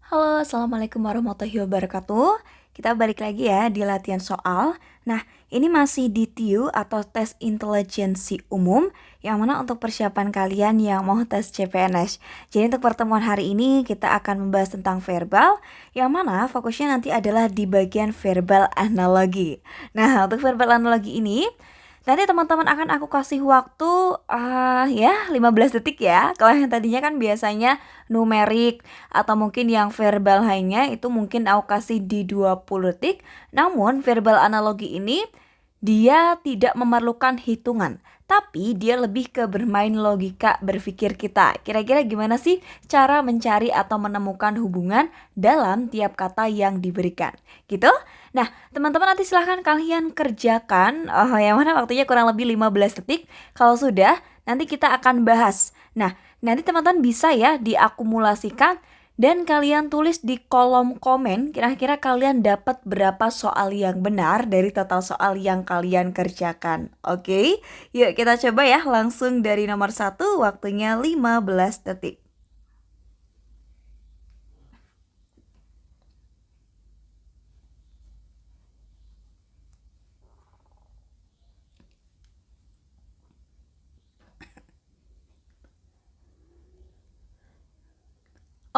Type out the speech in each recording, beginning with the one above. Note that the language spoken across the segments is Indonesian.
Halo, Assalamualaikum warahmatullahi wabarakatuh. Kita balik lagi ya di latihan soal. Nah, ini masih di TIU atau tes intelijensi umum, yang mana untuk persiapan kalian yang mau tes CPNS. Jadi untuk pertemuan hari ini kita akan membahas tentang verbal, yang mana fokusnya nanti adalah di bagian verbal analogi. Nah, untuk verbal analogi ini nanti teman-teman akan aku kasih waktu ya 15 detik ya. Kalau yang tadinya kan biasanya numerik atau mungkin yang verbal lainnya itu mungkin aku kasih di 20 detik. Namun verbal analogi ini dia tidak memerlukan hitungan, tapi dia lebih ke bermain logika berpikir kita. Kira-kira gimana sih cara mencari atau menemukan hubungan dalam tiap kata yang diberikan? Gitu? Nah, teman-teman nanti silahkan kalian kerjakan yang mana waktunya kurang lebih 15 detik. Kalau sudah, nanti kita akan bahas. Nah, nanti teman-teman bisa ya diakumulasikan dan kalian tulis di kolom komen kira-kira kalian dapat berapa soal yang benar dari total soal yang kalian kerjakan. Oke, yuk kita coba ya langsung dari nomor 1, waktunya 15 detik.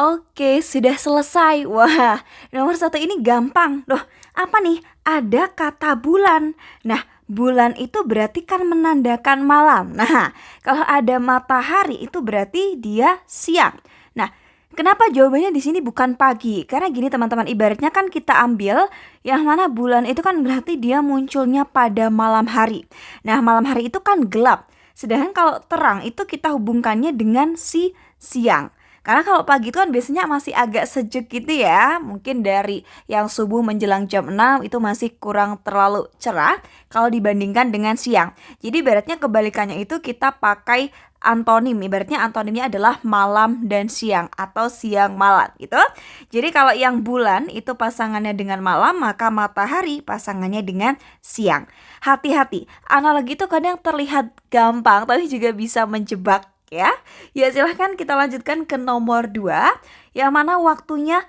Oke, sudah selesai. Wah, nomor 1 ini gampang. Loh, apa nih? Ada kata bulan. Nah, bulan itu berarti kan menandakan malam. Nah, kalau ada matahari itu berarti dia siang. Nah, kenapa jawabannya di sini bukan pagi? Karena gini teman-teman, ibaratnya kan kita ambil yang mana bulan itu kan berarti dia munculnya pada malam hari. Nah, malam hari itu kan gelap. Sedangkan kalau terang itu kita hubungkannya dengan si siang. Karena kalau pagi itu kan biasanya masih agak sejuk gitu ya. Mungkin dari yang subuh menjelang jam 6 itu masih kurang terlalu cerah kalau dibandingkan dengan siang. Jadi ibaratnya kebalikannya itu kita pakai antonim. Ibaratnya antonimnya adalah malam dan siang atau siang malam gitu. Jadi kalau yang bulan itu pasangannya dengan malam, maka matahari pasangannya dengan siang. Hati-hati, analogi itu kadang terlihat gampang tapi juga bisa menjebak ya. Ya silahkan kita lanjutkan ke nomor 2, yang mana waktunya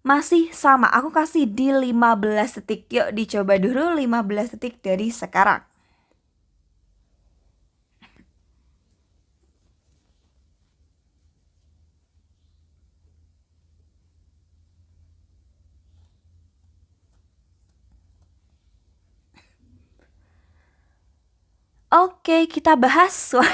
masih sama. Aku kasih di 15 detik. Yuk dicoba dulu 15 detik dari sekarang. Oke, kita bahas. Wah,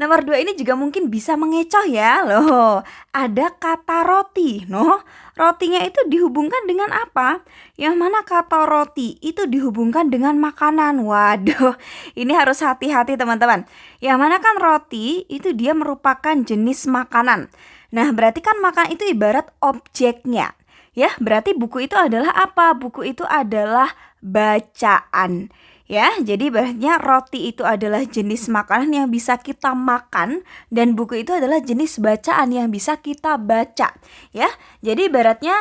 nomor 2 ini juga mungkin bisa mengecoh ya. Loh, ada kata roti. Noh, rotinya itu dihubungkan dengan apa? Yang mana kata roti itu dihubungkan dengan makanan. Waduh, ini harus hati-hati teman-teman. Yang mana kan roti itu dia merupakan jenis makanan. Nah, berarti kan makan itu ibarat objeknya. Ya, berarti buku itu adalah apa? Buku itu adalah bacaan. Ya, jadi ibaratnya roti itu adalah jenis makanan yang bisa kita makan dan buku itu adalah jenis bacaan yang bisa kita baca. Ya, jadi ibaratnya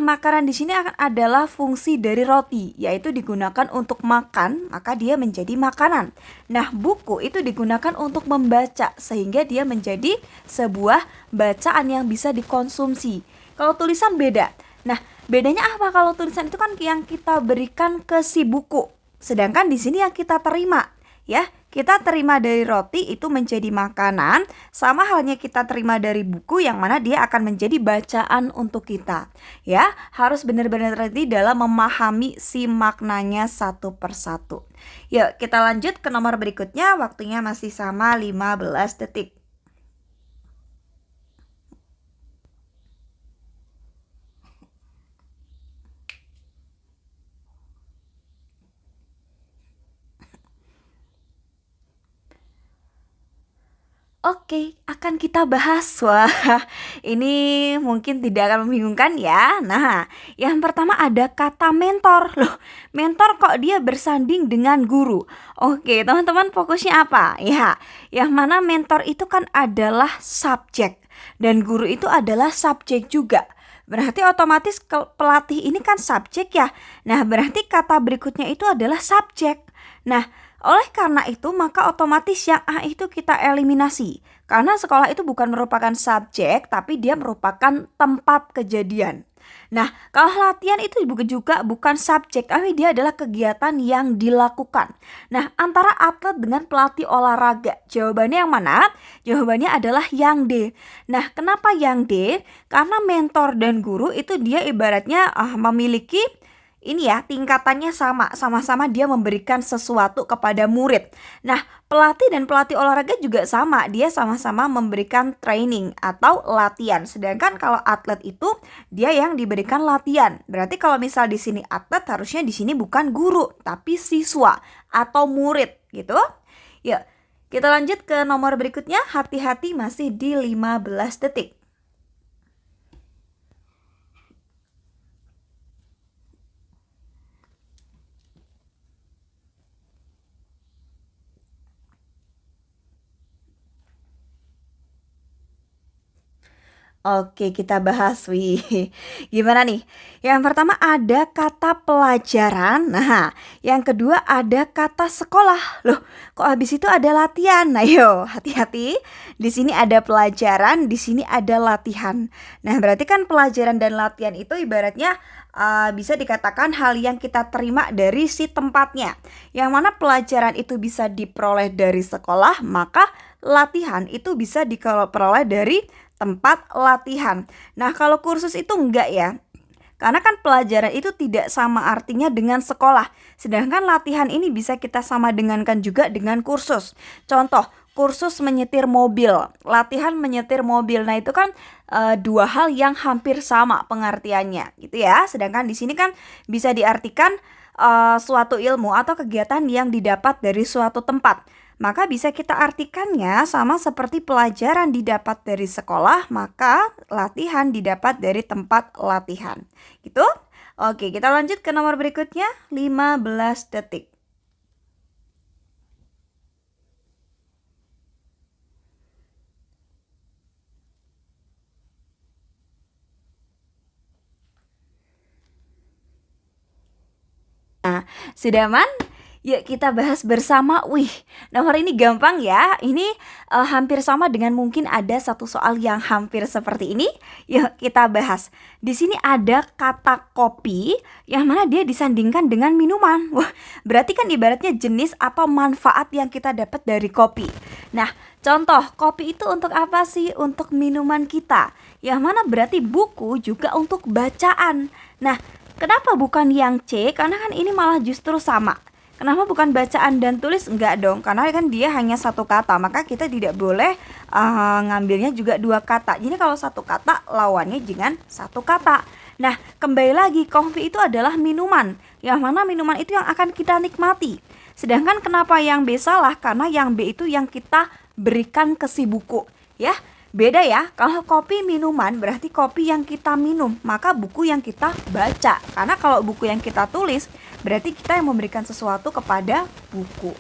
makanan di sini akan adalah fungsi dari roti, yaitu digunakan untuk makan, maka dia menjadi makanan. Nah, buku itu digunakan untuk membaca sehingga dia menjadi sebuah bacaan yang bisa dikonsumsi. Kalau tulisan beda. Nah, bedanya apa? Kalau tulisan itu kan yang kita berikan ke si buku. Sedangkan di sini yang kita terima, ya, kita terima dari roti itu menjadi makanan, sama halnya kita terima dari buku yang mana dia akan menjadi bacaan untuk kita. Ya, harus benar-benar teliti dalam memahami si maknanya satu persatu. Yuk, kita lanjut ke nomor berikutnya, waktunya masih sama 15 detik. Oke, akan kita bahas. Wah, ini mungkin tidak akan membingungkan ya. Nah, yang pertama ada kata mentor. Loh, mentor kok dia bersanding dengan guru? Oke, teman-teman fokusnya apa? Ya, yang mana mentor itu kan adalah subjek dan guru itu adalah subjek juga. Berarti otomatis pelatih ini kan subjek ya. Nah, berarti kata berikutnya itu adalah subjek. Nah, oleh karena itu maka otomatis yang A itu kita eliminasi. Karena sekolah itu bukan merupakan subjek tapi dia merupakan tempat kejadian. Nah, kalau latihan itu juga bukan subjek, tapi dia adalah kegiatan yang dilakukan. Nah, antara atlet dengan pelatih olahraga, jawabannya yang mana? Jawabannya adalah yang D. Nah, kenapa yang D? Karena mentor dan guru itu dia ibaratnya memiliki ini ya, tingkatannya sama-sama dia memberikan sesuatu kepada murid. Nah, pelatih dan pelatih olahraga juga sama, dia sama-sama memberikan training atau latihan. Sedangkan kalau atlet itu dia yang diberikan latihan. Berarti kalau misal di sini atlet, harusnya di sini bukan guru, tapi siswa atau murid gitu. Yuk, kita lanjut ke nomor berikutnya. Hati-hati masih di 15 detik. Oke, kita bahas. Wih, gimana nih? Yang pertama ada kata pelajaran. Nah, yang kedua ada kata sekolah. Loh, kok habis itu ada latihan? Nah, yo, hati-hati. Di sini ada pelajaran, di sini ada latihan. Nah, berarti kan pelajaran dan latihan itu ibaratnya bisa dikatakan hal yang kita terima dari si tempatnya. Yang mana pelajaran itu bisa diperoleh dari sekolah, maka latihan itu bisa diperoleh dari tempat latihan. Nah, kalau kursus itu enggak ya. Karena kan pelajaran itu tidak sama artinya dengan sekolah. Sedangkan latihan ini bisa kita sama dengankan juga dengan kursus. Contoh, kursus menyetir mobil, latihan menyetir mobil. Nah, itu kan dua hal yang hampir sama pengertiannya, gitu ya. Sedangkan di sini kan bisa diartikan suatu ilmu atau kegiatan yang didapat dari suatu tempat. Maka bisa kita artikannya sama seperti pelajaran didapat dari sekolah, maka latihan didapat dari tempat latihan. Gitu? Oke, kita lanjut ke nomor berikutnya, 15 detik. Nah, sudah aman? Yuk kita bahas bersama. Wih, nomor ini gampang ya. Ini hampir sama dengan mungkin ada satu soal yang hampir seperti ini. Yuk kita bahas. Di sini ada kata kopi yang mana dia disandingkan dengan minuman. Wah, berarti kan ibaratnya jenis atau manfaat yang kita dapat dari kopi. Nah, contoh kopi itu untuk apa sih? Untuk minuman kita. Yang mana berarti buku juga untuk bacaan. Nah, kenapa bukan yang C? Karena kan ini malah justru sama. Kenapa bukan bacaan dan tulis? Enggak dong, karena kan dia hanya satu kata. Maka kita tidak boleh ngambilnya juga dua kata. Jadi kalau satu kata lawannya dengan satu kata. Nah, kembali lagi, kopi itu adalah minuman. Yang mana minuman itu yang akan kita nikmati. Sedangkan kenapa yang B salah? Karena yang B itu yang kita berikan ke si buku. Ya, beda ya. Kalau kopi minuman berarti kopi yang kita minum, maka buku yang kita baca. Karena kalau buku yang kita tulis berarti kita yang memberikan sesuatu kepada buku.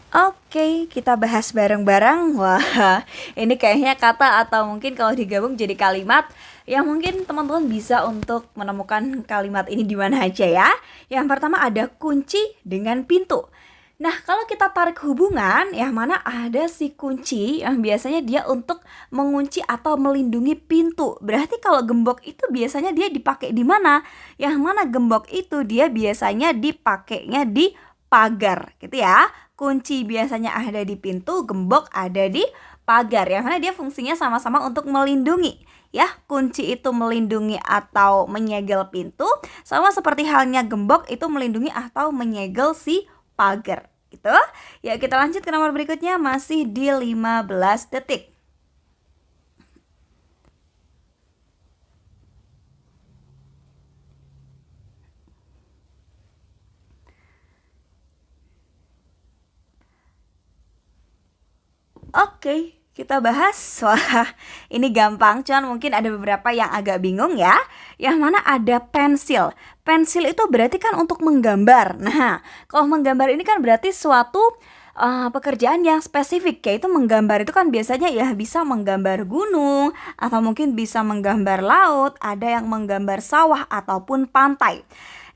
Oke, kita bahas bareng-bareng. Wah, ini kayaknya kata atau mungkin kalau digabung jadi kalimat yang mungkin teman-teman bisa untuk menemukan kalimat ini di mana aja ya. Yang pertama ada kunci dengan pintu. Nah, kalau kita tarik hubungan, yang mana ada si kunci yang biasanya dia untuk mengunci atau melindungi pintu. Berarti kalau gembok itu biasanya dia dipakai di mana? Yang mana gembok itu dia biasanya dipakainya di pagar, gitu ya. Kunci biasanya ada di pintu, gembok ada di pagar. Yang mana dia fungsinya sama-sama untuk melindungi. Ya, kunci itu melindungi atau menyegel pintu, sama seperti halnya gembok itu melindungi atau menyegel si pagar, gitu. Ya, kita lanjut ke nomor berikutnya, masih di 15 detik. Oke, kita bahas. Wah, ini gampang, cuman mungkin ada beberapa yang agak bingung ya. Yang mana ada pensil. Pensil itu berarti kan untuk menggambar. Nah, kalau menggambar ini kan berarti suatu pekerjaan yang spesifik, yaitu menggambar itu kan biasanya ya bisa menggambar gunung, atau mungkin bisa menggambar laut, ada yang menggambar sawah ataupun pantai.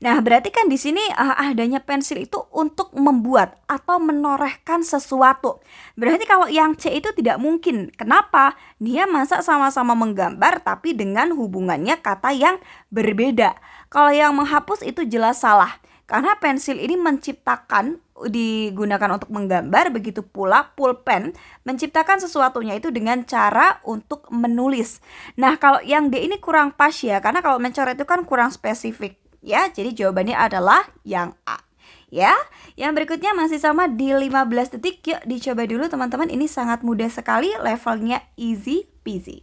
Nah, berarti kan di sini adanya pensil itu untuk membuat atau menorehkan sesuatu. Berarti kalau yang C itu tidak mungkin. Kenapa? Dia masa sama-sama menggambar tapi dengan hubungannya kata yang berbeda. Kalau yang menghapus itu jelas salah. Karena pensil ini menciptakan, digunakan untuk menggambar, begitu pula pulpen menciptakan sesuatunya itu dengan cara untuk menulis. Nah, kalau yang D ini kurang pas ya, karena kalau mencoret itu kan kurang spesifik ya. Jadi jawabannya adalah yang A. Ya, yang berikutnya masih sama di 15 detik. Yuk dicoba dulu teman-teman, ini sangat mudah sekali, levelnya easy peasy.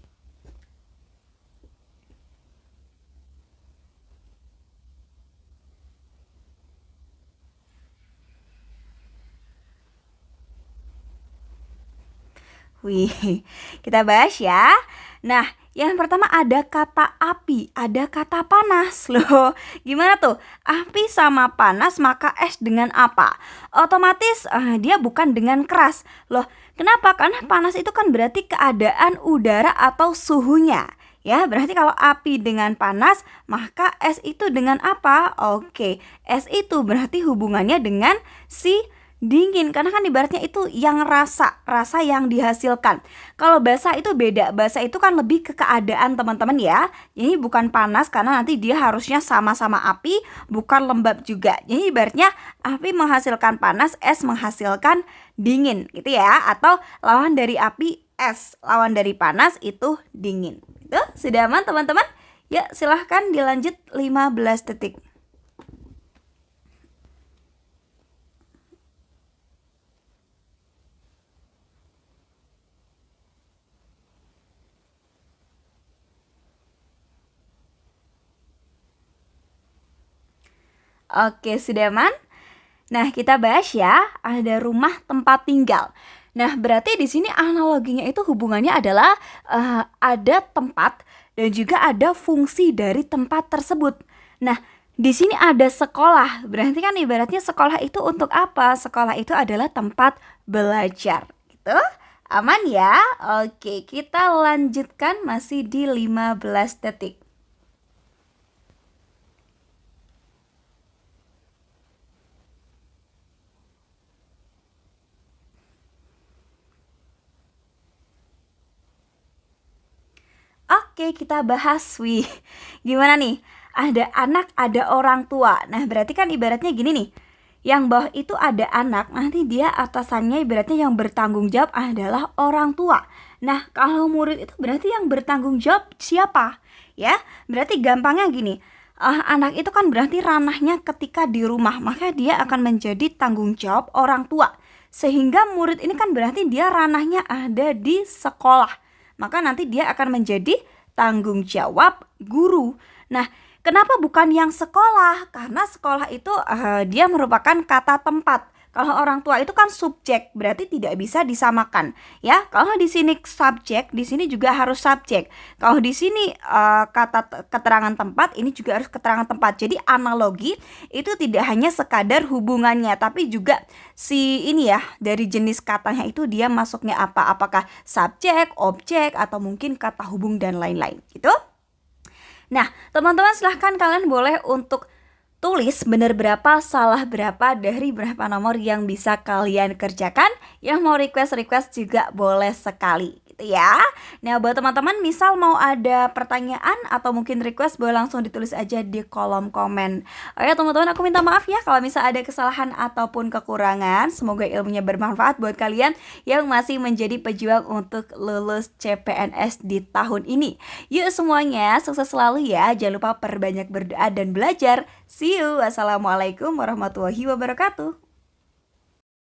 Wih, kita bahas ya. Nah, yang pertama ada kata api, ada kata panas. Loh, gimana tuh? Api sama panas, maka es dengan apa? Otomatis dia bukan dengan keras. Loh, kenapa? Karena panas itu kan berarti keadaan udara atau suhunya. Ya, berarti kalau api dengan panas, maka es itu dengan apa? Oke, es itu berarti hubungannya dengan si dingin, karena kan ibaratnya itu yang rasa yang dihasilkan. Kalau basah itu beda, basah itu kan lebih ke keadaan teman-teman ya. Jadi bukan panas karena nanti dia harusnya sama-sama api, bukan lembab juga. Jadi ibaratnya api menghasilkan panas, es menghasilkan dingin gitu ya. Atau lawan dari api es, lawan dari panas itu dingin. Itu sudah aman teman-teman? Ya silahkan dilanjut 15 detik. Oke, sudah aman? Nah, kita bahas ya, ada rumah tempat tinggal. Nah, berarti di sini analoginya itu hubungannya adalah ada tempat dan juga ada fungsi dari tempat tersebut. Nah, di sini ada sekolah. Berarti kan ibaratnya sekolah itu untuk apa? Sekolah itu adalah tempat belajar. Gitu. Aman ya? Oke, kita lanjutkan masih di 15 detik. Oke, kita bahas. Wih, gimana nih? Ada anak, ada orang tua. Nah, berarti kan ibaratnya gini nih. Yang bawah itu ada anak, nanti dia atasannya ibaratnya yang bertanggung jawab adalah orang tua. Nah, kalau murid itu berarti yang bertanggung jawab siapa? Ya, berarti gampangnya gini. Anak itu kan berarti ranahnya ketika di rumah, maka dia akan menjadi tanggung jawab orang tua. Sehingga murid ini kan berarti dia ranahnya ada di sekolah, maka nanti dia akan menjadi tanggung jawab guru. Nah, kenapa bukan yang sekolah? Karena sekolah itu dia merupakan kata tempat. Kalau orang tua itu kan subjek, berarti tidak bisa disamakan. Ya, kalau di sini subjek, di sini juga harus subjek. Kalau di sini kata keterangan tempat, ini juga harus keterangan tempat. Jadi analogi itu tidak hanya sekadar hubungannya, tapi juga si ini ya, dari jenis katanya itu dia masuknya apa? Apakah subjek, objek, atau mungkin kata hubung dan lain-lain. Gitu. Nah, teman-teman silahkan kalian boleh untuk tulis benar berapa, salah berapa dari berapa nomor yang bisa kalian kerjakan. Yang mau request juga boleh sekali gitu ya. Nah, buat teman-teman misal mau ada pertanyaan atau mungkin request, boleh langsung ditulis aja di kolom komen. Oke teman-teman, aku minta maaf ya kalau misal ada kesalahan ataupun kekurangan. Semoga ilmunya bermanfaat buat kalian yang masih menjadi pejuang untuk lulus CPNS di tahun ini. Yuk semuanya, sukses selalu ya. Jangan lupa perbanyak berdoa dan belajar. See you. Wassalamualaikum warahmatullahi wabarakatuh.